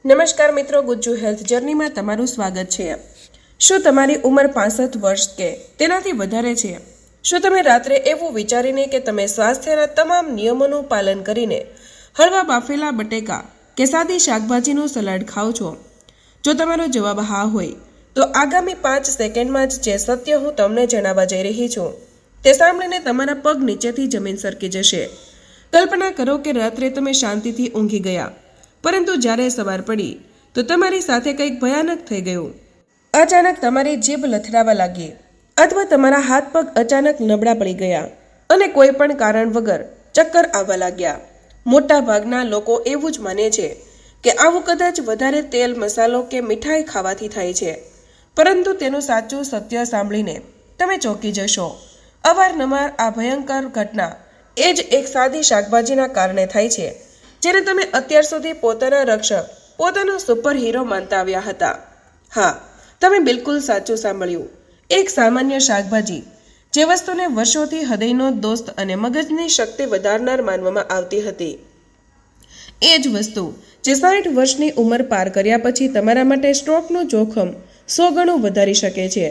નમસ્કાર મિત્રો, ગુજ્જુ હેલ્થ જર્નીમાં તમારું સ્વાગત છે। શું તમારી ઉંમર 65 વર્ષ કે તેનાથી વધારે છે? શું તમે રાત્રે એવું વિચારીને કે તમે સ્વાસ્થ્યના તમામ નિયમોનું પાલન કરીને હળવા બાફેલા બટેકા કે સાદી શાકભાજીનું સલાડ ખાઓ છો? જો તમારો જવાબ હા હોય તો આગામી 5 સેકન્ડમાં જ જે સત્ય હું તમને જણાવવા જઈ રહી છું તે સાંભળીને તમારા પગ નીચેથી જમીન સરકી જશે। કલ્પના કરો કે રાત્રે તમે શાંતિથી ઊંઘી ગયા, પરંતુ જ્યારે સવાર પડી તો તમારી સાથે કંઈક ભયાનક થઈ ગયું। અચાનક તમારી જીભ લથડાવા લાગી, અથવા તમારા હાથ પગ અચાનક નબળા પડી ગયા અને કોઈ પણ કારણ વગર ચક્કર આવવા લાગ્યા। મોટા ભાગના લોકો એવું જ માને છે કે આવું કદાચ વધારે તેલ, મસાલો કે મીઠાઈ ખાવાથી થાય છે, પરંતુ તેનું સાચું સત્ય સાંભળીને તમે ચોંકી જશો। અવારનવાર આ ભયંકર ઘટના એ જ એક સાદી શાકભાજીના કારણે થાય છે જેને તમે અત્યાર સુધી પોતાના રક્ષક, પોતાનો સુપર હીરો માનતા આવ્યા હતા। હા, તમે બિલકુલ સાચું સાંભળ્યું। એક સામાન્ય શાકભાજી જે વસ્તુને વર્ષોથી હૃદયનો દોસ્ત અને મગજની શક્તિ વધારનાર માનવામાં આવતી હતી, એ જ વસ્તુ જે 60 વર્ષની ઉંમર પાર કર્યા પછી તમારા માટે સ્ટ્રોકનું જોખમ 100 ગણું વધારી શકે છે।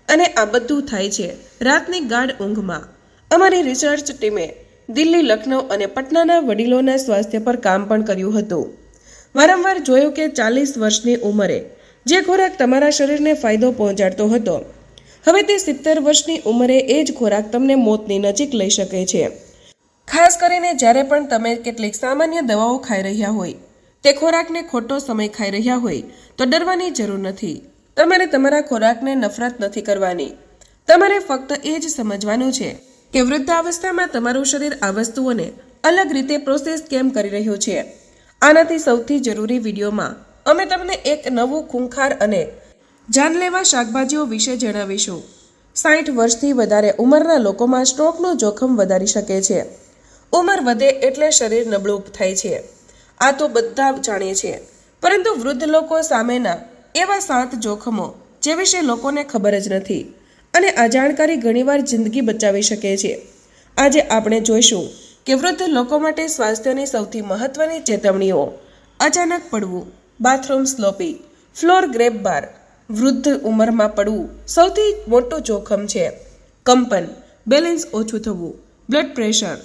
અને આ બધું થાય છે રાતની ગાઢ ઊંઘમાં। અમારી રિસર્ચ ટીમે દિલ્હી, લખનઉ અને પટનાના વડીલોના સ્વાસ્થ્ય પર કામ પણ કર્યું હતું। વારંવાર જોયું કે 40 વર્ષની ઉંમરે જે ખોરાક તમારા શરીરને ફાયદો પહોંચાડતો હતો, હવે તે 70 વર્ષની ઉંમરે એ જ ખોરાક તમને મોતની નજીક લઈ શકે છે। ખાસ કરીને જ્યારે પણ તમે કેટલીક સામાન્ય દવાઓ ખાઈ રહ્યા હોય, તે ખોરાકને ખોટો સમય ખાઈ રહ્યા હોય, તો ડરવાની જરૂર નથી। તમારે તમારા ખોરાકને નફરત નથી કરવાની। તમારે ફક્ત એ જ સમજવાનું છે કે વૃદ્ધાવસ્થામાં તમારું શરીર આ વસ્તુઓને અલગ રીતે પ્રોસેસ કેમ કરી રહ્યું છે। આનાથી સૌથી જરૂરી વિડીયોમાં અમે તમને એક નવું ખૂંખાર અને જાનલેવા શાકભાજીઓ વિશે જણાવીશું। 60 વર્ષથી વધારે ઉંમરના લોકોમાં સ્ટ્રોકનું જોખમ વધારી શકે છે। ઉંમર વધે એટલે શરીર નબળું થાય છે, આ તો બધા જાણે છે, પરંતુ વૃદ્ધ લોકો સામેના એવા 7 જોખમો જે વિશે લોકોને ખબર જ નથી, અને આ જાણકારી ઘણીવાર જિંદગી બચાવી શકે છે। આજે આપણે જોઈશું કે વૃદ્ધ લોકો માટે સ્વાસ્થ્યની સૌથી મહત્વની ચેતવણીઓ। અચાનક પડવું, બાથરૂમ સ્લોપી, ફ્લોર ગ્રેબ બાર। વૃદ્ધ ઉંમરમાં પડવું સૌથી મોટું જોખમ છે। કંપન, બેલેન્સ ઓછું થવું, બ્લડ પ્રેશર,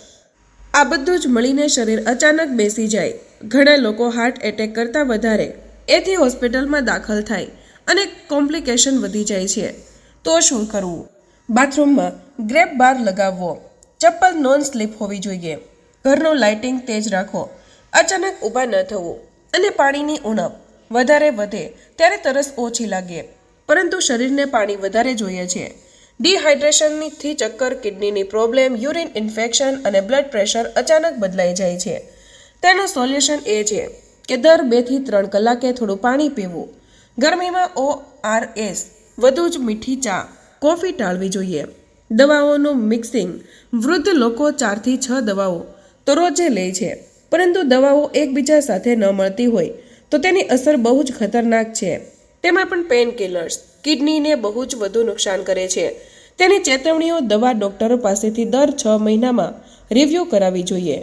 આ બધું જ મળીને શરીર અચાનક બેસી જાય। ઘણા લોકો હાર્ટ એટેક કરતાં વધારે એથી હોસ્પિટલમાં દાખલ થાય અને કોમ્પ્લિકેશન વધી જાય છે। તો શું કરવું? બાથરૂમમાં ગ્રેબ બાર લગાવવો, ચપ્પલ નોન સ્લીપ હોવી જોઈએ, ઘરનું લાઇટિંગ તેજ રાખો, અચાનક ઊભા ન થવું, અને પાણીની ઉણપ વધારે વધે ત્યારે તરસ ઓછી લાગે, પરંતુ શરીરને પાણી વધારે જોઈએ છે। ડિહાઇડ્રેશનથી ચક્કર, કિડનીની પ્રોબ્લેમ, યુરિન ઇન્ફેક્શન અને બ્લડ પ્રેશર અચાનક બદલાઈ જાય છે। તેનું સોલ્યુશન એ છે કે દર 2 થી 3 કલાકે થોડું પાણી પીવું। ગરમીમાં ORS, વધુ જ મીઠી ચા, કોફી ટાળવી જોઈએ। દવાઓનું મિક્સિંગ, વૃદ્ધ લોકો 4 થી 6 દવાઓ તો રોજે લે છે, પરંતુ દવાઓ એકબીજા સાથે ન મળતી હોય તો તેની અસર બહુ જ ખતરનાક છે। તેમાં પણ પેન કિલર્સ કિડનીને બહુ જ વધુ નુકસાન કરે છે। તેની ચેતવણીઓ દવા ડોક્ટરો પાસેથી દર 6 મહિનામાં રિવ્યૂ કરાવવી જોઈએ।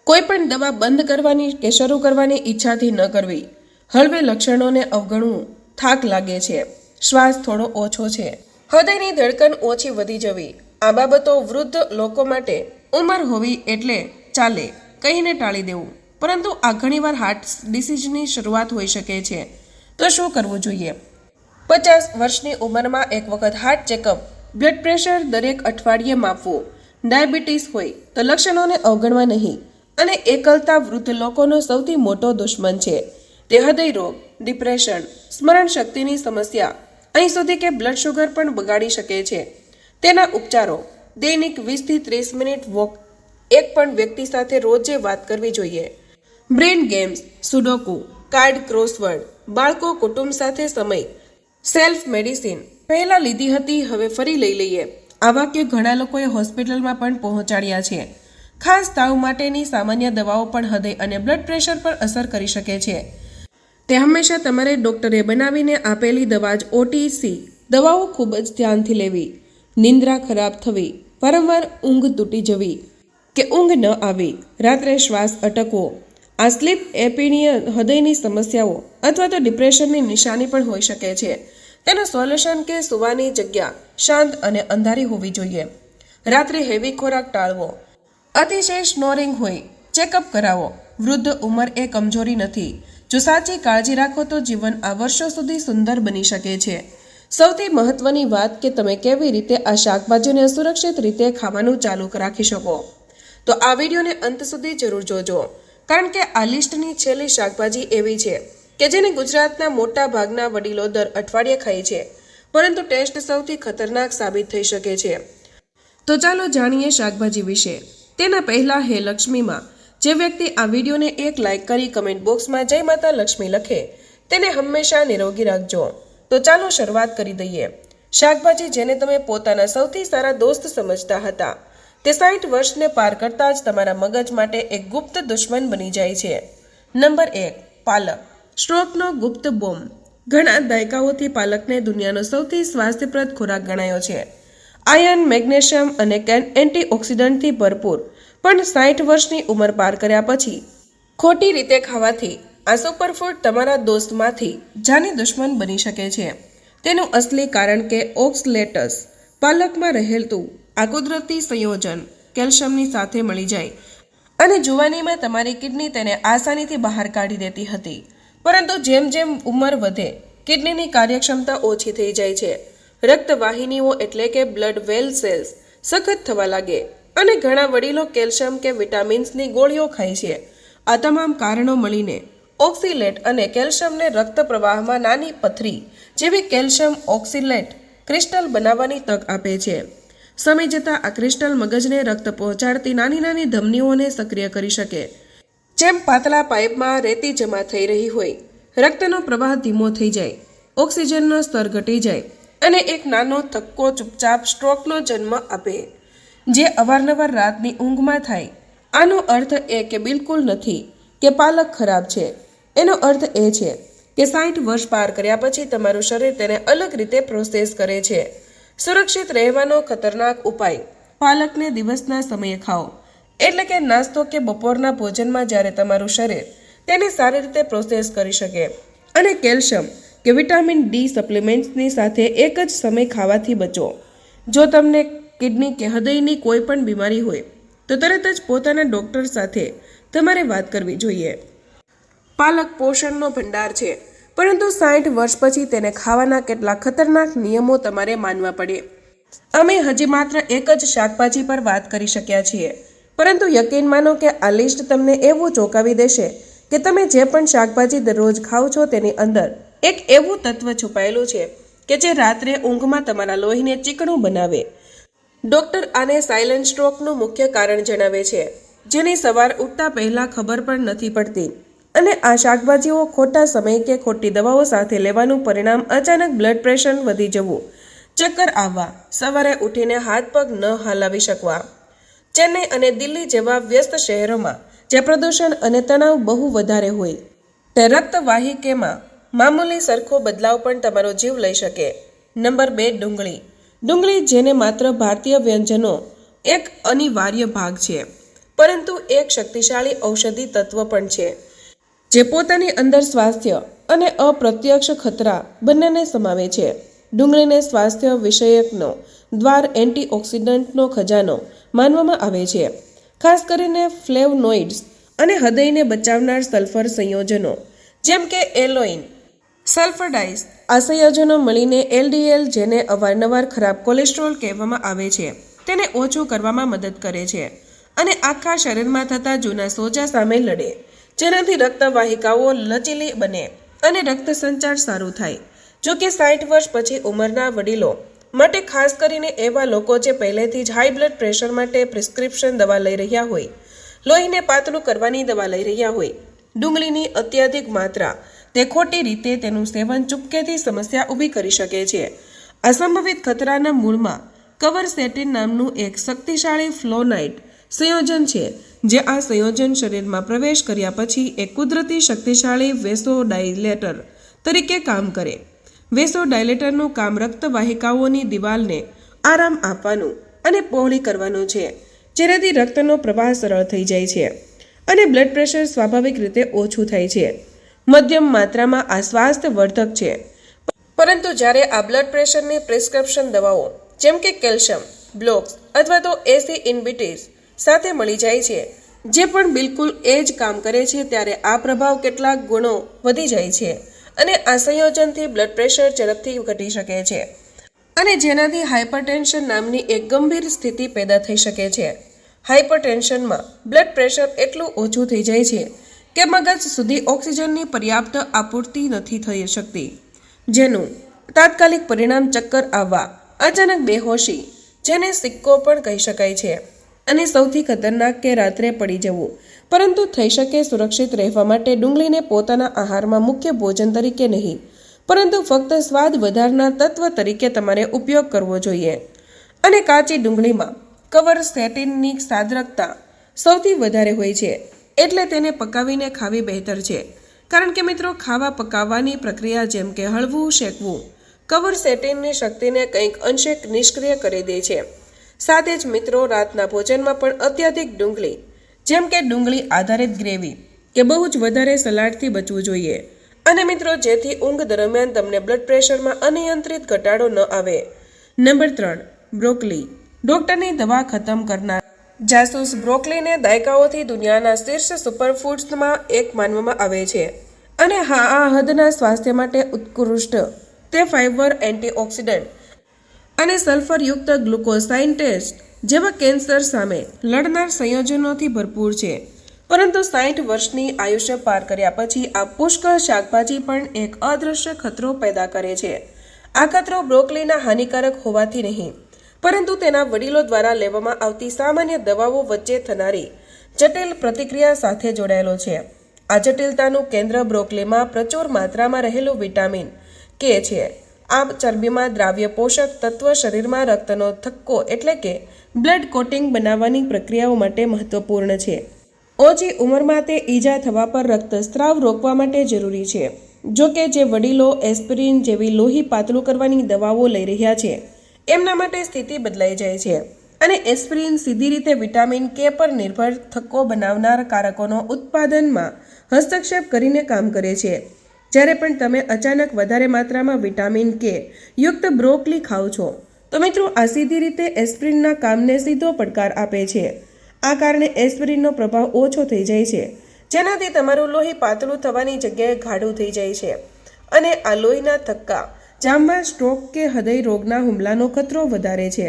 કોઈ પણ દવા બંધ કરવાની કે શરૂ કરવાની ઈચ્છાથી ન કરવી। હળવે લક્ષણોને અવગણવું, થાક લાગે છે, શ્વાસ થોડો ઓછો છે, હૃદયની ધડકન ઓછી વધી જવી, આ બાબતો વૃદ્ધ લોકો માટે ઉંમર હોવી એટલે ચાલે કહીને ટાળી દેવું, પરંતુ આ ઘણીવાર હાર્ટ ડિસીઝની શરૂઆત હોઈ શકે છે। તો શું કરવું જોઈએ? 50 વર્ષની ઉંમરમાં એક વખત હાર્ટ ચેકઅપ, બ્લડ પ્રેશર દરેક અઠવાડિયે માપવું, ડાયાબિટીસ હોય તો લક્ષણોને અવગણવા નહીં, અને એકલતા વૃદ્ધ લોકોનો સૌથી મોટો દુશ્મન છે। તે હૃદય રોગ, ડિપ્રેશન, સ્મરણ શક્તિની સમસ્યા, અહીં સુધી કે બ્લડ શુગર પણ બગાડી શકે છે। તેના ઉપચારો: દૈનિક 20 થી 30 મિનિટ વોક, એક પણ વ્યક્તિ સાથે રોજે વાત કરવી જોઈએ। બ્રેન ગેમ્સ, સુડોકુ, કાર્ડ ક્રોસવર્ડ, બાળકો કુટુંબ સાથે સમય, સેલ્ફ મેડિસિન, પહેલા લીધી હતી હવે ફરી લઈ લઈએ, આ વાક્ય ઘણા લોકોએ હોસ્પિટલમાં પણ પહોંચાડ્યા છે। ખાસ તાવ માટેની સામાન્ય દવાઓ પણ હૃદય અને બ્લડ પ્રેશર પર અસર કરી શકે છે। તે હંમેશા તમારે ડોક્ટરે બનાવીને આપેલી દવા જ OTC દવાઓ ખૂબ જ ધ્યાનથી લેવી। નિંદ્રા ખરાબ થવી, વારંવાર ઊંઘ તૂટી જવી કે ઊંઘ ન આવી, રાત્રે શ્વાસ અટકવો, આ સ્લીપ એપનિયા હૃદયની સમસ્યાઓ અથવા તો ડિપ્રેશનની નિશાની પણ હોઈ શકે છે. તેનું સોલ્યુશન કે સુવાની જગ્યા શાંત અને અંધારી હોવી જોઈએ. રાત્રે હેવી ખોરાક ટાળવો. અતિશય સ્નોરિંગ હોય ચેકઅપ કરાવો. વૃદ્ધ ઉંમર એ કમજોરી નથી. જો સાચી કાળજી રાખો તો જીવન આ વર્ષો સુધી સુંદર બની શકે છે. સૌથી મહત્વની વાત કે તમે કેવી રીતે આ શાકભાજીને સુરક્ષિત રીતે ખાવાનું ચાલુ રાખી શકો. તો આ વિડીયોને અંત સુધી જરૂર જોજો, કારણ કે આ લિસ્ટની છેલ્લી શાકભાજી એવી છે કે જેને ગુજરાતના મોટા ભાગના વડીલો દર અઠવાડિયે ખાય છે, પરંતુ ટેસ્ટ સૌથી ખતરનાક સાબિત થઈ શકે છે. તો ચાલો જાણીએ શાકભાજી વિશે. તેના પહેલા હે લક્ષ્મીમાં. જે વ્યક્તિ આ વિડીયોને એક લાઇક કરી કમેન્ટ બોક્સમાં જય માતા લક્ષ્મી લખે તેને હંમેશા નિરોગી રાખજો. તો ચાલો શરૂઆત કરી દઈએ. શાકભાજી જેને તમે પોતાના સૌથી સારા દોસ્ત સમજતા હતા, તે 60 વર્ષને પાર કરતાં જ તમારા મગજ માટે એક ગુપ્ત દુશ્મન બની જાય છે. નંબર 1, પાલક. સ્ટ્રોકનો ગુપ્ત બોમ્બ. ઘણા દાયકાઓથી પાલકને દુનિયાનો સૌથી સ્વાસ્થ્યપ્રદ ખોરાક ગણાયો છે. આયર્ન, મેગ્નેશિયમ અને એન્ટીઓક્સિડન્ટથી ભરપૂર. પણ 60 વર્ષની ઉંમર પાર કર્યા પછી ખોટી રીતે ખાવાથી આ સુપરફૂડ તમારા દોસ્તમાંથી જાની દુશ્મન બની શકે છે. તેનું અસલી કારણ કે ઓક્સલેટસ. પાલકમાં રહેલું આ કુદરતી સંયોજન કેલ્શિયમની સાથે મળી જાય અને જુવાનીમાં તમારી કિડની તેને આસાનીથી બહાર કાઢી દેતી હતી. પરંતુ જેમ જેમ ઉંમર વધે, કિડનીની કાર્યક્ષમતા ઓછી થઈ જાય છે. રક્તવાહિનીઓ એટલે કે બ્લડ વેલ સેલ્સ સખત થવા લાગે અને ઘણા વડીલો કેલ્શિયમ કે વિટામિન્સની ગોળીઓ ખાય છે. આ તમામ કારણો મળીને ઓક્સિલેટ અને કેલ્શિયમને રક્ત પ્રવાહમાં નાની પથરી જેવી કેલ્શિયમ ઓક્સિલેટ ક્રિસ્ટલ બનાવવાની તક આપે છે. સમય જતાં આ ક્રિસ્ટલ મગજને રક્ત પહોંચાડતી નાની નાની ધમનીઓને સક્રિય કરી શકે. જેમ પાતળા પાઇપમાં રેતી જમા થઈ રહી હોય, રક્તનો પ્રવાહ ધીમો થઈ જાય, ઓક્સિજનનો સ્તર ઘટી જાય અને એક નાનો ધક્કો ચૂપચાપ સ્ટ્રોકનો જન્મ આપે, જે અવારનવાર રાતની ઊંઘમાં થાય. આનો અર્થ એ કે બિલકુલ નથી કે પાલક ખરાબ છે. એનો અર્થ એ છે કે 60 વર્ષ પાર કર્યા પછી તમારું શરીર તેને અલગ રીતે પ્રોસેસ કરે છે. સુરક્ષિત રહેવાનો ખતરનાક ઉપાય: પાલકને દિવસના સમયે ખાઓ, એટલે કે નાસ્તો કે બપોરના ભોજનમાં, જ્યારે તમારું શરીર તેને સારી રીતે પ્રોસેસ કરી શકે. અને કેલ્શિયમ કે વિટામિન ડી સપ્લિમેન્ટ્સની સાથે એક જ સમય ખાવાથી બચો. જો તમને કિડની કે હૃદયની કોઈ પણ બીમારી હોય તો તરત જ પોતાના ડૉક્ટર સાથે તમારે વાત કરવી જોઈએ. પાલક પોષણનો ભંડાર છે, પરંતુ 60 વર્ષ પછી તેને ખાવાના કેટલાક ખતરનાક નિયમો તમારે માનવા પડે. અમે હજી માત્ર એક જ શાકભાજી પર વાત કરી શક્યા છીએ, પરંતુ યકીન માનો કે આ લિસ્ટ તમને એવું ચોંકાવી દેશે કે તમે જે પણ શાકભાજી દરરોજ ખાઓ છો તેની અંદર એક એવું તત્વ છુપાયેલું છે કે જે રાત્રે ઊંઘમાં તમારા લોહીને ચીકણું બનાવે. ડૉક્ટર આને સાયલન્ટ સ્ટ્રોકનું મુખ્ય કારણ જણાવે છે, જેની સવાર ઉઠતા પહેલાં ખબર પણ નથી પડતી. અને આ શાકભાજીઓ ખોટા સમય કે ખોટી દવાઓ સાથે લેવાનું પરિણામ અચાનક બ્લડ પ્રેશર વધી જવું, ચક્કર આવવા, સવારે ઉઠીને હાથ પગ ન હલાવી શકવા. ચેન્નઈ અને દિલ્હી જેવા વ્યસ્ત શહેરોમાં જ્યાં પ્રદૂષણ અને તણાવ બહુ વધારે હોય, તે રક્તવાહિકામાં મામૂલી સરખો બદલાવ પણ તમારો જીવ લઈ શકે. નંબર 2, ડુંગળી. ડુંગળી, જેને માત્ર ભારતીય વ્યંજનો એક અનિવાર્ય ભાગ છે, પરંતુ એક શક્તિશાળી ઔષધિ તત્વ પણ છે, જે પોતાની અંદર સ્વાસ્થ્ય અને અપ્રત્યક્ષ ખતરા બંનેને સમાવે છે. ડુંગળીને સ્વાસ્થ્ય વિષયકનો દ્વાર, એન્ટીઓક્સિડન્ટનો ખજાનો માનવામાં આવે છે, ખાસ કરીને ફ્લેવનોઇડ્સ અને હૃદયને બચાવનાર સલ્ફર સંયોજનો જેમ કે એલોઇન, સલ્ફરડાઇઝ. આ સંયોજનો મળીને એલડીએલ, જેને અવારનવાર ખરાબ કોલેસ્ટ્રોલ કહેવામાં આવે છે, તેને ઓછું કરવામાં મદદ કરે છે અને આખા શરીરમાં થતા જૂના સોજા સામે લડે, જેનાથી રક્તવાહિકાઓ લચીલી બને અને રક્ત સંચાર સારું થાય. જો કે 60 વર્ષ પછી ઉંમરના વડીલો માટે, ખાસ કરીને એવા લોકો જે પહેલેથી જ હાઈ બ્લડ પ્રેશર માટે પ્રિસ્ક્રિપ્શન દવા લઈ રહ્યા હોય, લોહીને પાતળું કરવાની દવા લઈ રહ્યા હોય, ડુંગળીની અત્યધિક માત્રા તે ખોટી રીતે તેનું સેવન ચૂપકેથી સમસ્યા ઊભી કરી શકે છે. આ સંભવિત ખતરાના મૂળમાં કવરસેટિન નામનું એક શક્તિશાળી ફ્લોનાઇડ સંયોજન છે, જે આ સંયોજન શરીરમાં પ્રવેશ કર્યા પછી એક કુદરતી શક્તિશાળી વેસોડાયલેટર તરીકે કામ કરે. વેસોડાયલેટરનું કામ રક્તવાહિકાઓની દિવાલને આરામ આપવાનું અને પહોળી કરવાનું છે, જેનાથી રક્તનો પ્રવાહ સરળ થઈ જાય છે અને બ્લડ પ્રેશર સ્વાભાવિક રીતે ઓછું થાય છે. મધ્યમ માત્રામાં આ સ્વાસ્થ્યવર્ધક છે, પરંતુ જ્યારે આ બ્લડ પ્રેશરની પ્રિસ્ક્રિપ્શન દવાઓ જેમ કે કેલ્શિયમ બ્લોક્સ અથવા તો એસી ઇનહિબિટર્સ સાથે મળી જાય છે, જે પણ બિલકુલ એ જ કામ કરે છે, ત્યારે આ પ્રભાવ કેટલાક ગુણો વધી જાય છે અને આ સંયોજનથી બ્લડ પ્રેશર ઝડપથી ઘટી શકે છે અને જેનાથી હાઇપરટેન્શન નામની એક ગંભીર સ્થિતિ પેદા થઈ શકે છે. હાઇપરટેન્શનમાં બ્લડ પ્રેશર એટલું ઓછું થઈ જાય છે કે મગજ સુધી ઓક્સિજનની પર્યાપ્ત આપૂર્તિ નથી થઈ શકતી, જેનું તાત્કાલિક પરિણામ ચક્કર આવવા, અચાનક બેહોશી, જેને સિક્કો પણ કહી શકાય છે, અને સૌથી ખતરનાક કે રાત્રે પડી જવું. પરંતુ થઈ શકે સુરક્ષિત રહેવા માટે ડુંગળીને પોતાના આહારમાં મુખ્ય ભોજન તરીકે નહીં, પરંતુ ફક્ત સ્વાદ વધારનાર તત્વ તરીકે તમારે ઉપયોગ કરવો જોઈએ. અને કાચી ડુંગળીમાં ક્વરસેટિનની સાંદ્રતા સૌથી વધારે હોય છે, એટલે તેને પકાવીને ખાવી બહેતર છે. કારણ કે મિત્રો, ખાવા પકાવવાની પ્રક્રિયા જેમ કે હળવું શેકવું ક્વરસેટિનની શક્તિને કંઈક અંશે નિષ્ક્રિય કરી દે છે. સાથે જ મિત્રો, રાતના ભોજનમાં પણ અત્યધિક ડુંગળી જેમ કે ડુંગળી આધારિત ગ્રેવી કે બહુ જ વધારે સલાડથી બચવું જોઈએ. અને મિત્રો, જેથી ઊંઘ દરમિયાન તમને બ્લડ પ્રેશરમાં અનિયંત્રિત ઘટાડો ન આવે. Number 3, broccoli. ડોક્ટરની દવા ખતમ કરનાર જાસૂસ બ્રોકોલીને દાયકાઓથી દુનિયાના શીર્ષ સુપરફૂડ્સમાં એક માનવામાં આવે છે. અને હા, આ હદના સ્વાસ્થ્ય માટે ઉત્કૃષ્ટ. તે ફાઇબર, એન્ટીઓક્સિડન્ટ અને સલ્ફરયુક્ત ગ્લુકોસાઇન્ટેસ જેવા કેન્સર સામે લડનાર સંયોજનોથી ભરપૂર છે. પરંતુ 60 વર્ષની આયુષ્ય પાર કર્યા પછી આ પુષ્કળ શાકભાજી પણ એક અદૃશ્ય ખતરો પેદા કરે છે. આ ખતરો બ્રોકોલીના હાનિકારક હોવાથી નહીં, પરંતુ તેના વડીલો દ્વારા લેવામાં આવતી સામાન્ય દવાઓ વચ્ચે થનારી જટિલ પ્રતિક્રિયા સાથે જોડાયેલો છે. આ જટિલતાનું કેન્દ્ર બ્રોકોલીમાં પ્રચુર માત્રામાં રહેલું વિટામિન કે છે. આ ચરબીમાં દ્રાવ્ય પોષક તત્વ શરીરમાં રક્તનો થક્કો એટલે કે બ્લડ કોટિંગ બનાવવાની પ્રક્રિયાઓ માટે મહત્વપૂર્ણ છે. ઓછી ઉંમરમાં તે ઈજા થવા પર રક્તસ્રાવ રોકવા માટે જરૂરી છે. જો કે જે વડીલો એસ્પિરિન જેવી લોહી પાતળું કરવાની દવાઓ લઈ રહ્યા છે, એમના માટે સ્થિતિ બદલાઈ જાય છે. અને એસ્પિરિન સીધી રીતે વિટામિન કે પર નિર્ભર થક્કો બનાવનાર કારકોનો ઉત્પાદનમાં હસ્તક્ષેપ કરીને કામ કરે છે. જ્યારે પણ તમે અચાનક વધારે માત્રામાં વિટામિન કે યુક્ત બ્રોકોલી ખાઓ છો, તો મિત્રો, આ સીધી રીતે એસ્પિરિનના કામને સીધો પડકાર આપે છે. આ કારણે એસ્પિરિનનો પ્રભાવ ઓછો થઈ જાય છે, જેનાથી તમારું લોહી પાતળું થવાની જગ્યાએ ગાઢું થઈ જાય છે અને આ લોહીના થક્કા જામવા, સ્ટ્રોક કે હૃદય રોગના હુમલાનો ખતરો વધારે છે.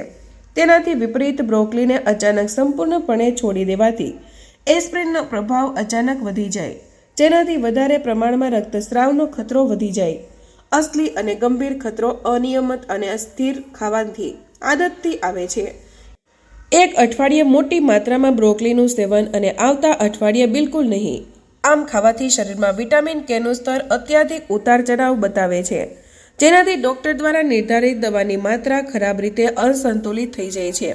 તેનાથી વિપરીત, બ્રોકોલીને અચાનક સંપૂર્ણપણે છોડી દેવાથી એસ્પિરિનનો પ્રભાવ અચાનક વધી જાય, જેનાથી વધારે પ્રમાણમાં રક્તસ્રાવનો ખતરો વધી જાય. અસલી અને ગંભીર ખતરો અનિયમિત અને અસ્થિર ખાવાથી આદતથી આવે છે. એક અઠવાડિયે મોટી માત્રામાં બ્રોકોલીનું સેવન અને આવતા અઠવાડિયે બિલકુલ નહીં. આમ ખાવાથી શરીરમાં વિટામિન કેનું સ્તર અત્યધિક ઉતાર ચઢાવ બતાવે છે, જેનાથી ડોક્ટર દ્વારા નિર્ધારિત દવાની માત્રા ખરાબ રીતે અસંતુલિત થઈ જાય છે.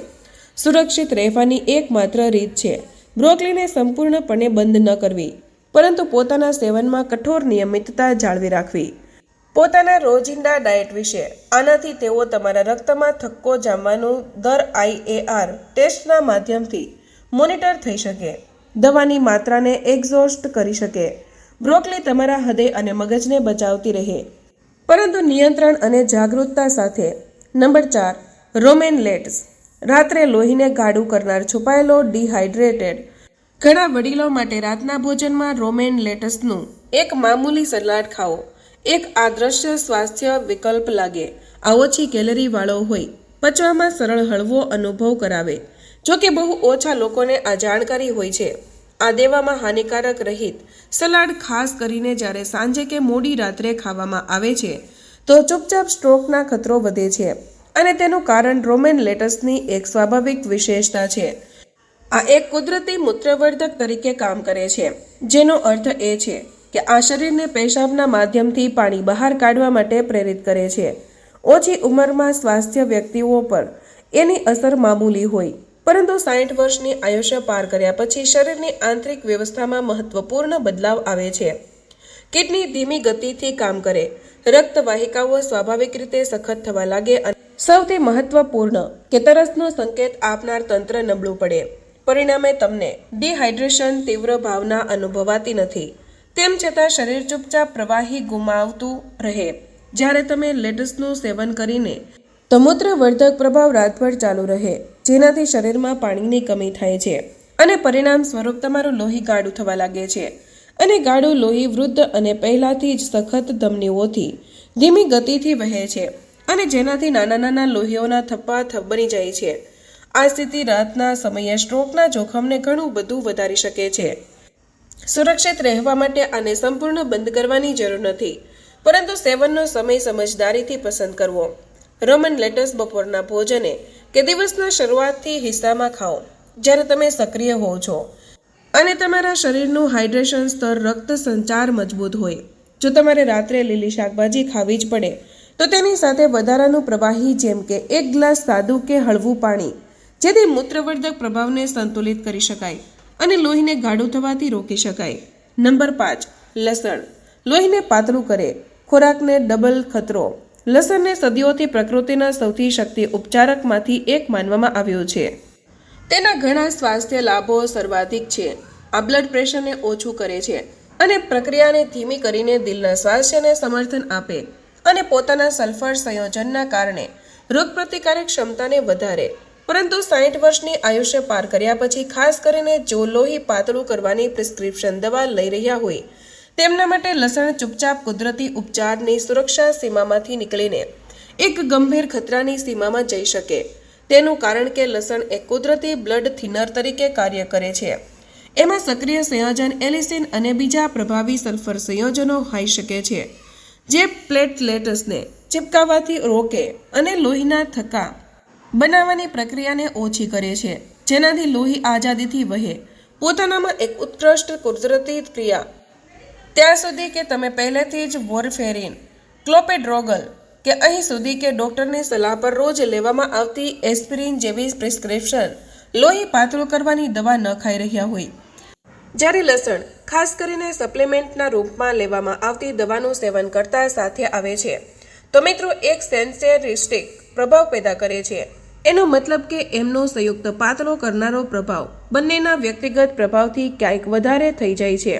સુરક્ષિત રહેવાની એકમાત્ર રીત છે બ્રોકોલીને સંપૂર્ણપણે બંધ ન કરવી, પરંતુ પોતાના સેવનમાં કઠોર નિયમિતતા જાળવી રાખવી. પોતાના રોજિંદા ડાયટ વિશે. આનાથી તેઓ તમારા રક્તમાં થક્કો જામવાનું દર IAR ટેસ્ટના માધ્યમથી મોનિટર થઈ શકે, દવાની માત્રાને એક્ઝોસ્ટ કરી શકે. બ્રોકોલી તમારા હૃદય અને મગજને બચાવતી રહે, પરંતુ નિયંત્રણ અને જાગૃતતા સાથે. નંબર 4, રોમેન લેટ્સ. રાત્રે લોહીને ગાઢું કરનાર છુપાયેલો ડિહાઇડ્રેટેડ. ઘણા વડીલો માટે રાતના ભોજનમાં રોમેન લેટસનું એક મામૂલી સલાડ ખાઓ એક આદર્શ સ્વાસ્થ્ય વિકલ્પ લાગે. આ ઓછી કેલરી વાળો હોય, પચવામાં સરળ, હળવો અનુભવ કરાવે. જો કે બહુ ઓછા લોકોને આ જાણકારી હોય છે. આ દેવામાં હાનિકારક રહિત સલાડ, ખાસ કરીને જ્યારે સાંજે કે મોડી રાત્રે ખાવામાં આવે છે, તો ચૂપચાપ સ્ટ્રોકના ખતરો વધે છે. અને તેનું કારણ રોમેન લેટસની એક સ્વાભાવિક વિશેષતા છે. આ એક કુદરતી મૂત્રવર્ધક તરીકે કામ કરે છે, જેનો અર્થ એ છે કે આ શરીરને પેશાબના માધ્યમથી પાણી બહાર કાઢવા માટે પ્રેરિત કરે છે. ઓછી ઉંમરમાં સ્વાસ્થ્ય વ્યક્તિઓ પર એની અસર મામૂલી હોય, પરંતુ 60 વર્ષની આયુષ્ય પાર કર્યા પછી શરીરની આંતરિક વ્યવસ્થામાં મહત્વપૂર્ણ બદલાવ આવે છે. કિડની ધીમી ગતિથી કામ કરે, રક્તવાહિકાઓ સ્વાભાવિક રીતે સખત થવા લાગે અને સૌથી મહત્વપૂર્ણ કે તરસનો સંકેત આપનાર તંત્ર નબળું પડે. પરિણામે તમને ડિહાઇડ્રેશન તીવ્ર ભાવના અનુભવાતી નથી. તેમ છતાં શરીર ચૂપચાપ પ્રવાહી ગુમાવતું રહે. જ્યારે તમે લેટસનું સેવન કરીને તો મૂત્રવર્ધક પ્રભાવ રાતભર ચાલુ રહે, જેનાથી શરીરમાં પાણીની કમી થાય છે અને પરિણામ સ્વરૂપ તમારું લોહી ગાઢું થવા લાગે છે. અને ગાઢું લોહી વૃદ્ધ અને પહેલાથી જ સખત ધમનીઓથી ધીમી ગતિથી વહે છે અને જેનાથી નાના નાના લોહીઓના થપ્પા બની જાય છે. આ સ્થિતિ રાતના સમયે સ્ટ્રોકના જોખમને ઘણું બધું વધારી શકે છે. સુરક્ષિત રહેવા માટે આને સંપૂર્ણ બંધ કરવાની જરૂર નથી, પરંતુ સેવનનો સમય સમજદારીથી પસંદ કરવો. રોમન લેટસ બપોરના ભોજને કે દિવસના શરૂઆતથી હિસ્સામાં ખાઓ જ્યારે તમે સક્રિય હો છો અને તમારા શરીરનું હાઇડ્રેશન સ્તર રક્ત સંચાર મજબૂત હોય. જો તમારે રાત્રે લીલી શાકભાજી ખાવી જ પડે તો તેની સાથે વધારાનું પ્રવાહી જેમ કે 1 ગ્લાસ સાદું કે હળવું પાણી, જેથી મૂત્રવર્ધક પ્રભાવને સંતુલિત કરી શકાય અને લોહીને ગાઢું થવાથી રોકી શકાય. નંબર 5. લસણ લોહીને પાતળું કરે. ખોરાકને ડબલ ખતરો. લસણને સદીઓથી પ્રકૃતિના સૌથી શક્તિ ઉપચારકમાંથી એક માનવામાં આવ્યો છે. તેના ઘણા સ્વાસ્થ્ય લાભો સર્વાધિક છે. આ બ્લડ પ્રેશરને ઓછું કરે છે અને પ્રક્રિયાને ધીમી કરીને દિલના સ્વાસ્થ્યને સમર્થન આપે અને પોતાના સલ્ફર સંયોજનના કારણે રોગપ્રતિકારક ક્ષમતાને વધારે. પરંતુ 60 વર્ષની આયુષ્ય પાર કર્યા પછી, ખાસ કરીને જો લોહી પાતળું કરવાની પ્રિસ્ક્રિપ્શન દવા લઈ રહ્યા હોય, તેમના માટે લસણ ચૂપચાપ કુદરતી ઉપચારની સુરક્ષા સીમામાંથી નીકળીને એક ગંભીર ખતરાની સીમામાં જઈ શકે. તેનું કારણ કે લસણ એક કુદરતી બ્લડ થિનર તરીકે કાર્ય કરે છે. એમાં સક્રિય સંયોજન એલિસિન અને બીજા પ્રભાવી સલ્ફર સંયોજનો હોઈ શકે છે, જે પ્લેટલેટ્સને ચિપકાવવાથી રોકે અને લોહીના થક્કા બનાવવાની પ્રક્રિયાને ઓછી કરે છે, જેનાથી લોહી આઝાદીથી વહે. પોતાનામાં એક ઉત્કૃષ્ટ કુદરતી ક્રિયા. ત્યાં સુધી કે તમે પહેલેથી જ વોરફેરિન, ક્લોપેડ્રોગલ કે અહીં સુધી કે ડૉક્ટરની સલાહ પર રોજ લેવામાં આવતી એસ્પિરિન જેવી પ્રિસ્ક્રિપ્શન લોહી પાતળું કરવાની દવા ન ખાઈ રહ્યા હોય. જ્યારે લસણ ખાસ કરીને સપ્લિમેન્ટના રૂપમાં લેવામાં આવતી દવાનું સેવન કરતા સાથે આવે છે, તો મિત્રો એક સેન્સેરિસ્ટિક પ્રભાવ પેદા કરે છે. એનો મતલબ કે એમનો સંયુક્ત પાતળો કરનારો પ્રભાવ બંનેના વ્યક્તિગત પ્રભાવથી ક્યાંક વધારે થઈ જાય છે.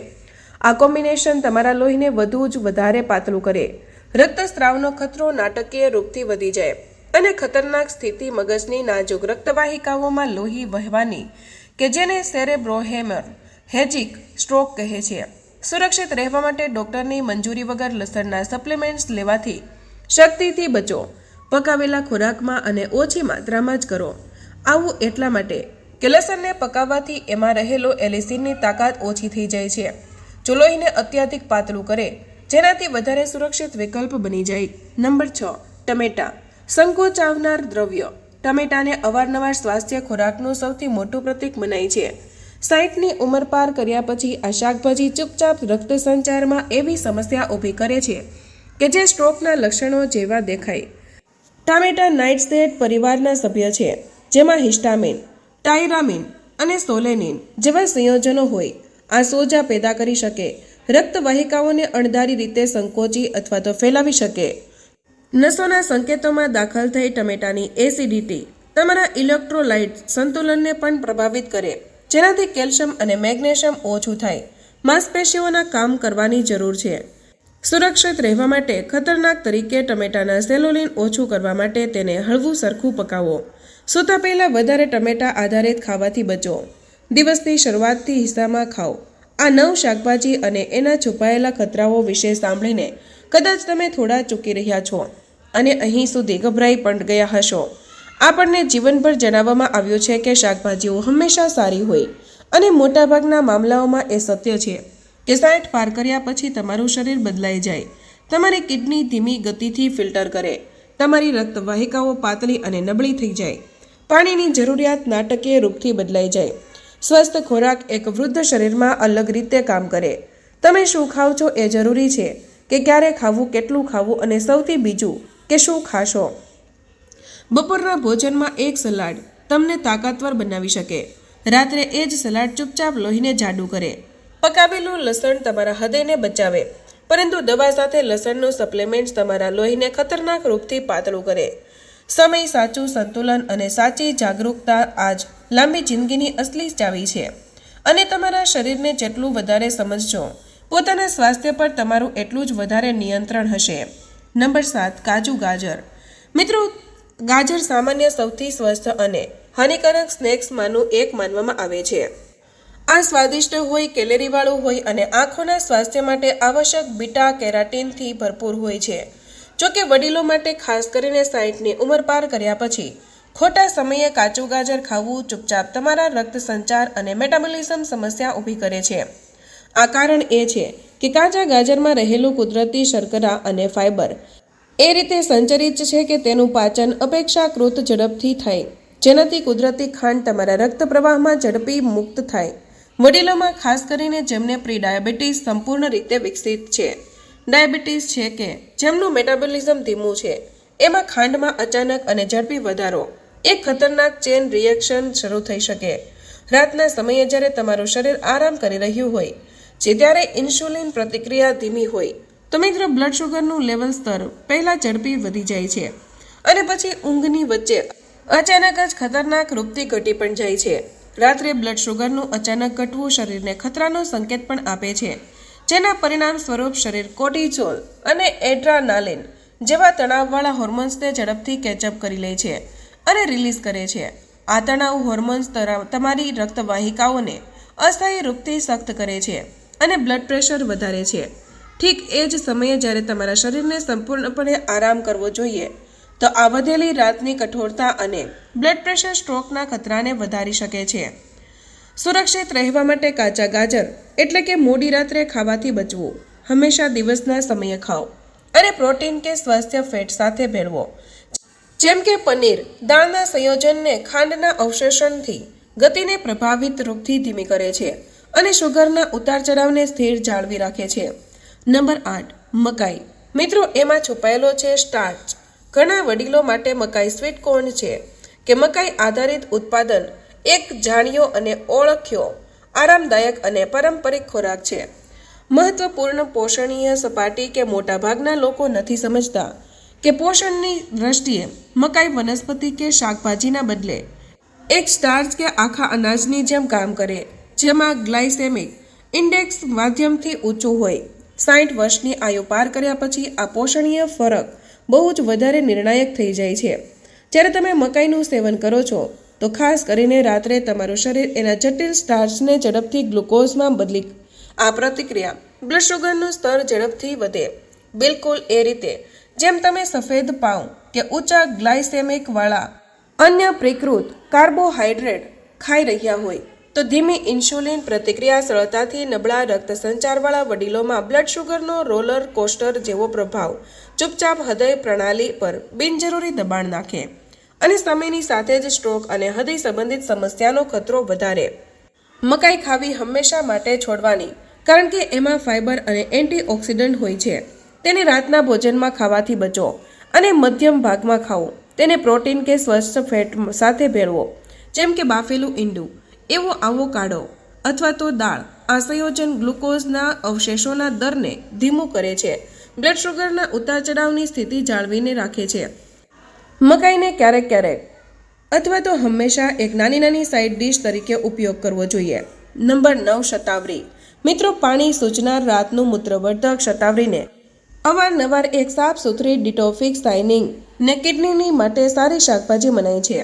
આ કોમ્બિનેશન તમારા લોહીને વધુ જ વધારે પાતળું કરે. રક્તસ્રાવનો ખતરો નાટકીય રૂપથી વધી જાય અને ખતરનાક સ્થિતિ મગજની નાજુક રક્તવાહિકાઓમાં લોહી વહેવાની કે જેને સેરેબ્રોહેમરેજિક સ્ટ્રોક કહે છે. સુરક્ષિત રહેવા માટે ડૉક્ટરની મંજૂરી વગર લસણના સપ્લિમેન્ટ્સ લેવાથી શક્તિથી બચો. પકાવેલા ખોરાકમાં અને ઓછી માત્રામાં જ કરો. આવું એટલા માટે કે લસણને પકાવવાથી એમાં રહેલો એલિસિનની તાકાત ઓછી થઈ જાય છે, જો લોહીને અત્યાધિક પાતળું કરે, જેનાથી વધારે સુરક્ષિત વિકલ્પ બની જાય. નંબર 6. ટમેટાં સંકોચાવનાર દ્રવ્ય. ટમેટાને અવારનવાર સ્વાસ્થ્ય ખોરાકનું સૌથી મોટું પ્રતીક મનાય છે. 60ની ઉંમર પાર કર્યા પછી આ શાકભાજી ચૂપચાપ રક્ત સંચારમાં એવી સમસ્યા ઊભી કરે છે કે જે સ્ટ્રોકના લક્ષણો જેવા દેખાય. ટામેટા નાઇટ્સેડ પરિવારના સભ્ય છે, જેમાં હિસ્ટામિન, ટાયરામિન અને સોલેનિન જેવા સંયોજનો હોય. આ સોજા પેદા કરી શકે, રક્તવાહિકાઓને અણધારી રીતે સંકોચી અથવા તો ફેલાવી શકે. નસોના સંકેતોમાં દાખલ થઈ ટમેટાની એસિડિટી તમારા ઇલેક્ટ્રોલાઇટ સંતુલનને પણ પ્રભાવિત કરે, જેનાથી કેલ્શિયમ અને મેગ્નેશિયમ ઓછું થાય. માંસપેશીઓના કામ કરવાની જરૂર છે. સુરક્ષિત રહેવા માટે ખતરનાક તરીકે ટમેટાના સેલ્યુલિન ઓછું કરવા માટે તેને હળવું સરખું પકાવો. સૂતા પહેલાં વધારે ટમેટા આધારિત ખાવાથી બચો. દિવસની શરૂઆતથી હિસ્સામાં ખાઓ. આ 9 શાકભાજી અને એના છુપાયેલા ખતરાઓ વિશે સાંભળીને કદાચ તમે થોડા ચૂકી રહ્યા છો અને અહીં સુધી ગભરાઈ પણ ગયા હશો. આપણને જીવનભર જણાવવામાં આવ્યું છે કે શાકભાજીઓ હંમેશા સારી હોય અને મોટાભાગના મામલાઓમાં એ સત્ય છે કે 60 પાર કર્યા પછી તમારું શરીર બદલાઈ જાય. તમારી કિડની ધીમી ગતિથી ફિલ્ટર કરે, તમારી રક્તવાહિકાઓ પાતળી અને નબળી થઈ જાય, પાણીની જરૂરિયાત નાટકીય રૂપથી બદલાઈ જાય. સ્વસ્થ ખોરાક એક વૃદ્ધ શરીરમાં અલગ રીતે કામ કરે. તમે શું ખાવ છો એ જરૂરી છે કે ક્યારે ખાવું, કેટલું ખાવું અને સૌથી બીજું કે શું ખાશો. બપોરના ભોજનમાં એક સલાડ તમને તાકાતવર બનાવી શકે. રાત્રે એ જ સલાડ ચૂપચાપ લોહીને જાડું કરે. પકાવેલું લસણ તમારા હૃદયને બચાવે, પરંતુ દવા સાથે લસણનું સપ્લિમેન્ટ તમારા લોહીને ખતરનાક રૂપથી પાતળું કરે. સમય, સાચું સંતુલન અને સાચી જાગરૂકતા આજ લાંબી જિંદગીની અસલી ચાવી છે અને તમારા શરીરને જેટલું વધારે સમજશો, પોતાના સ્વાસ્થ્ય પર તમારું એટલું જ વધારે નિયંત્રણ હશે. નંબર 7, કાજુ ગાજર. મિત્રો, ગાજર સામાન્ય સૌથી સ્વસ્થ અને હાનિકારક સ્નેક્સમાંનું એક માનવામાં આવે છે. આ સ્વાદિષ્ટ હોય, કેલરીવાળું હોય અને આંખોના સ્વાસ્થ્ય માટે આવશ્યક બીટા કેરાટીનથી ભરપૂર હોય છે. જોકે વડીલો માટે, ખાસ કરીને 60ની ઉંમર પાર કર્યા પછી ખોટા સમયે કાચું ગાજર ખાવું ચૂપચાપ તમારા રક્ત સંચાર અને મેટાબોલિઝમ સમસ્યા ઊભી કરે છે. આ કારણ એ છે કે કાચા ગાજરમાં રહેલું કુદરતી શર્કરા અને ફાઇબર એ રીતે સંચરિત છે કે તેનું પાચન અપેક્ષાકૃત ઝડપથી થાય, જેનાથી કુદરતી ખાંડ તમારા રક્ત પ્રવાહમાં ઝડપી મુક્ત થાય. વડીલોમાં, ખાસ કરીને જેમને પ્રી ડાયાબિટીસ સંપૂર્ણ રીતે વિકસિત છે, ડાયાબિટીસ છે કે જેમનું મેટાબોલિઝમ ધીમું છે, એમાં ખાંડમાં અચાનક અને ઝડપી વધારો એક ખતરનાક ચેન રિએક્શન શરૂ થઈ શકે. રાતના સમયે જ્યારે તમારું શરીર આરામ કરી રહ્યું હોય છે, ત્યારે ઇન્સ્યુલિન પ્રતિક્રિયા ધીમી હોય તો મિત્રો બ્લડ શુગરનું લેવલ સ્તર પહેલાં ઝડપી વધી જાય છે અને પછી ઊંઘની વચ્ચે અચાનક જ ખતરનાક રૂપથી ઘટી પણ જાય છે. રાત્રે બ્લડ શુગરનું અચાનક ઘટવું શરીરને ખતરાનો સંકેત પણ આપે છે, જેના પરિણામ સ્વરૂપ શરીર કોર્ટિસોલ અને એડ્રેનાલિન જેવા તણાવવાળા હોર્મોન્સને ઝડપથી કેચઅપ કરી લે છે અને રિલીઝ કરે છે. આ તણાવ હોર્મોન્સ તમારી રક્તવાહિકાઓને અસ્થાયી રૂપથી સખ્ત કરે છે અને બ્લડ પ્રેશર વધારે છે. ઠીક એ જ સમયે જ્યારે તમારા શરીરને સંપૂર્ણપણે આરામ કરવો જોઈએ, તો આ વધેલી રાતની કઠોરતા અને બ્લડ પ્રેશર સ્ટ્રોકના ખતરાને વધારી શકે છે. સુરક્ષિત રહેવા માટે કાચા ગાજર એટલે કે મોડી રાત્રે ખાવાથી બચવું. હંમેશા દિવસના સમયે ખાઓ અને પ્રોટીન કે સ્વાસ્થ્ય ફેટ સાથે ભેળવો. જેમ કે પનીર દાળના સંયોજનને ખાંડના અવશોષણથી ગતિને પ્રભાવિત રૂપથી ધીમી કરે છે અને શુગરના ઉતાર ચઢાવને સ્થિર જાળવી રાખે છે. નંબર 8, મકાઈ. મિત્રો, એમાં છુપાયેલો છે સ્ટાર્ચ. ઘણા વડીલો માટે મકાઈ સ્વીટ કોર્ન છે કે મકાઈ આધારિત ઉત્પાદન એક જાણ્યો અને ઓળખ્યો આરામદાયક અને પારંપરિક ખોરાક છે. મહત્વપૂર્ણ પોષણીય સપાટી કે મોટાભાગના લોકો નથી સમજતા કે પોષણની દ્રષ્ટિએ મકાઈ વનસ્પતિ કે શાકભાજીના બદલે એક સ્ટાર્ચ કે આખા અનાજની જેમ કામ કરે, જેમાં ગ્લાયસેમિક ઇન્ડેક્સ માધ્યમથી ઊંચું હોય. 60 વર્ષની આયુ પાર કર્યા પછી આ પોષણીય ફરક બહુ જ વધારે નિર્ણાયક થઈ જાય છે. જ્યારે તમે મકાઈનું સેવન કરો છો, તો ખાસ કરીને રાત્રે તમારું શરીર એના જટિલ સ્ટાર્ચને ઝડપથી ગ્લુકોઝમાં બદલી આ પ્રતિક્રિયા બ્લડ શુગરનું સ્તર ઝડપથી વધે. બિલકુલ એ રીતે જેમ તમે સફેદ પાઉં કે ઊંચા ગ્લાયસેમિકવાળા અન્ય પ્રીકૃત કાર્બોહાઈડ્રેટ ખાઈ રહ્યા હોય, તો ધીમી ઇન્સ્યુલિન પ્રતિક્રિયા સરળતાથી નબળા રક્ત સંચારવાળા વડીલોમાં બ્લડ શુગરનો રોલર કોસ્ટર જેવો પ્રભાવ ચૂપચાપ હૃદય પ્રણાલી પર બિનજરૂરી દબાણ નાખે અને સમયની સાથે જ સ્ટ્રોક અને હૃદય સંબંધિત સમસ્યાનો ખતરો વધારે. મકાઈ ખાવી હંમેશા માટે છોડવાની, કારણ કે એમાં ફાઇબર અને એન્ટીઓક્સિડન્ટ હોય છે. તેને રાતના ભોજનમાં ખાવાથી બચો અને મધ્યમ ભાગમાં ખાઓ. તેને પ્રોટીન કે સ્વચ્છ ફેટ સાથે ભેળવો, જેમ કે બાફેલું ઈંડું, એવો આવોકાડો અથવા તો દાળ. આ સંયોજન ગ્લુકોઝના અવશેષોના દરને ધીમું કરે છે, બ્લડ શુગરના ઉતાર ચઢાવની સ્થિતિ જાળવીને રાખે છે. મકાઈને ક્યારેક ક્યારેક અથવા તો હંમેશા એક નાની નાની સાઇડ ડિશ તરીકે ઉપયોગ કરવો જોઈએ. નંબર 9, શતાવરી. મિત્રો, પાણી સૂચનાર રાતનું મૂત્રવર્ધક શતાવરીને અવારનવાર એક સાફ સુથરી ડિટોક્સિફાઇંગ ને કિડનીની માટે સારી શાકભાજી મનાય છે.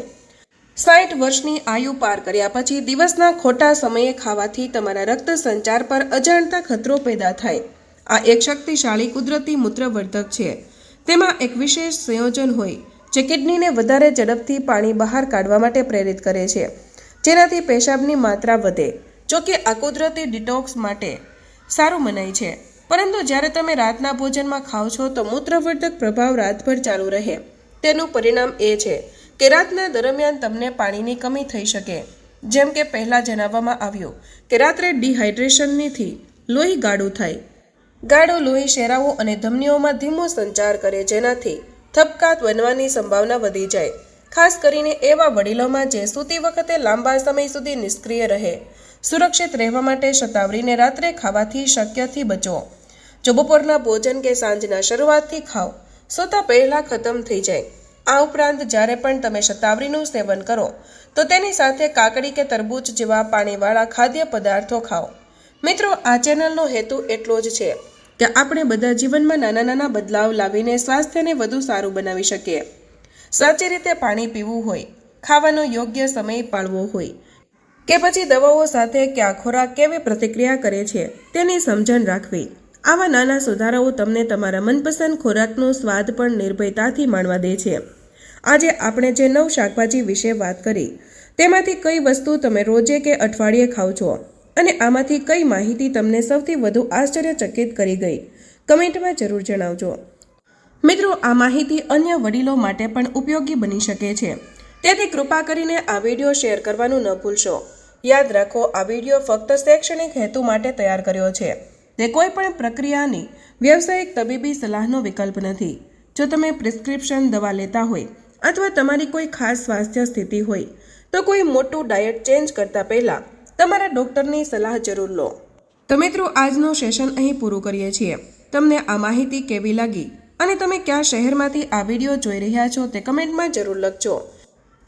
60 વર્ષની આયુ પાર કર્યા પછી દિવસના ખોટા સમયે ખાવાથી તમારા રક્ત સંચાર પર અજાણતા ખતરો પેદા થાય. આ એક શક્તિશાળી કુદરતી મૂત્રવર્ધક છે. તેમાં એક વિશેષ સંયોજન હોય જે કિડનીને વધારે ઝડપથી પાણી બહાર કાઢવા માટે પ્રેરિત કરે છે, જેનાથી પેશાબની માત્રા વધે. જોકે આ કુદરતી ડિટોક્સ માટે સારું મનાય છે, પરંતુ જ્યારે તમે રાતના ભોજનમાં ખાઓ છો તો મૂત્રવર્ધક પ્રભાવ રાતભર ચાલુ રહે. તેનું પરિણામ એ છે કે રાતના દરમિયાન તમને પાણીની કમી થઈ શકે. જેમ કે પહેલાં જણાવવામાં આવ્યું કે રાત્રે ડિહાઇડ્રેશનથી લોહી ગાઢું થાય. ગાઢું લોહી શેરાઓ અને ધમનીઓમાં ધીમો સંચાર કરે, જેનાથી થપકાત બનવાની સંભાવના વધી જાય. ખાસ કરીને એવા વડીલોમાં જે સૂતી વખતે લાંબા સમય સુધી નિષ્ક્રિય રહે. સુરક્ષિત રહેવા માટે શતાવરીને રાત્રે ખાવાથી શક્યથી બચો. જો બપોરના ભોજન કે સાંજના શરૂઆતથી ખાઓ, સૂતા પહેલાં ખતમ થઈ જાય. આ ઉપરાંત જ્યારે પણ તમે શતાવરીનું સેવન કરો, તો તેની સાથે કાકડી કે તરબૂચ જેવા પાણીવાળા ખાદ્ય પદાર્થો ખાઓ. મિત્રો, આ ચેનલનો હેતુ એટલો જ છે કે આપણે બધા જીવનમાં નાના નાના બદલાવ લાવીને સ્વાસ્થ્યને વધુ સારું બનાવી શકીએ. સાચી રીતે પાણી પીવું હોય, ખાવાનો યોગ્ય સમય પાળવો હોય કે પછી દવાઓ સાથે કયા ખોરાક કેવી પ્રતિક્રિયા કરે છે તેની સમજણ રાખવી. આવા નાના સુધારાઓ તમને તમારા મનપસંદ ખોરાકનો સ્વાદ પણ નિર્ભયતાથી માણવા દે છે. આજે આપણે જે 9 શાકભાજી વિશે વાત કરી તેમાંથી કઈ વસ્તુ તમે રોજે કે અઠવાડિયે ખાઓ છો અને આમાંથી કઈ માહિતી તમને સૌથી વધુ આશ્ચર્યચકિત કરી ગઈ, કમેન્ટમાં જરૂર જણાવજો. મિત્રો, આ માહિતી અન્ય વડીલો માટે પણ ઉપયોગી બની શકે છે, તેથી કૃપા કરીને આ વિડીયો શેર કરવાનું ન ભૂલશો. યાદ રાખો, આ વિડીયો ફક્ત શૈક્ષણિક હેતુ માટે તૈયાર કર્યો છે. તે કોઈ પણ પ્રક્રિયાની વ્યવસાયિક તબીબી સલાહનો વિકલ્પ નથી. જો તમે પ્રિસ્ક્રિપ્શન દવા લેતા હોય અથવા તમારી કોઈ ખાસ સ્વાસ્થ્ય સ્થિતિ હોય તો કોઈ મોટું ડાયટ ચેન્જ કરતા પહેલાં તમારા ડૉક્ટરની સલાહ જરૂર લો. તો મિત્રો, આજનું સેશન અહીં પૂરું કરીએ છીએ. તમને આ માહિતી કેવી લાગી અને તમે કયા શહેરમાંથી આ વિડીયો જોઈ રહ્યા છો તે કમેન્ટમાં જરૂર લખજો.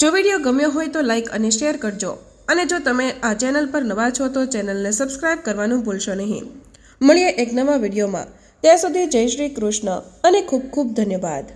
જો વિડીયો ગમ્યો હોય તો લાઇક અને શેર કરજો અને જો તમે આ ચેનલ પર નવા છો તો ચેનલને સબસ્ક્રાઇબ કરવાનું ભૂલશો નહીં. મળીએ એક નવા વિડીયોમાં. ત્યાં સુધી જય શ્રી કૃષ્ણ અને ખૂબ ખૂબ ધન્યવાદ.